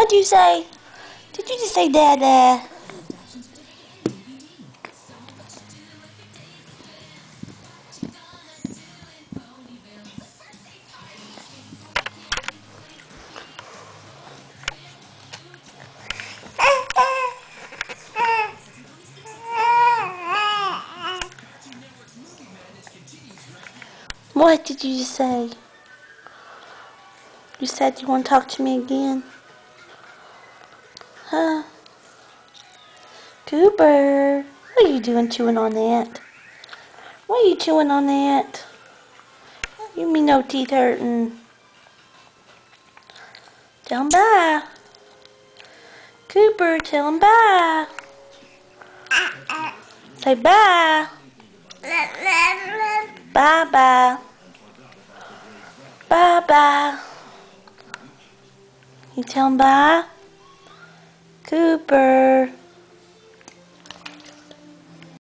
What'd you say? Did you just say Dada? What did you just say? You said you want to talk to me again? Huh? Cooper, what are you doing chewing on that? What are you chewing on that? You mean no teeth hurting? Tell him bye. Cooper, tell him bye. Say bye. Bye-bye. Bye-bye. You tell him bye? Cooper.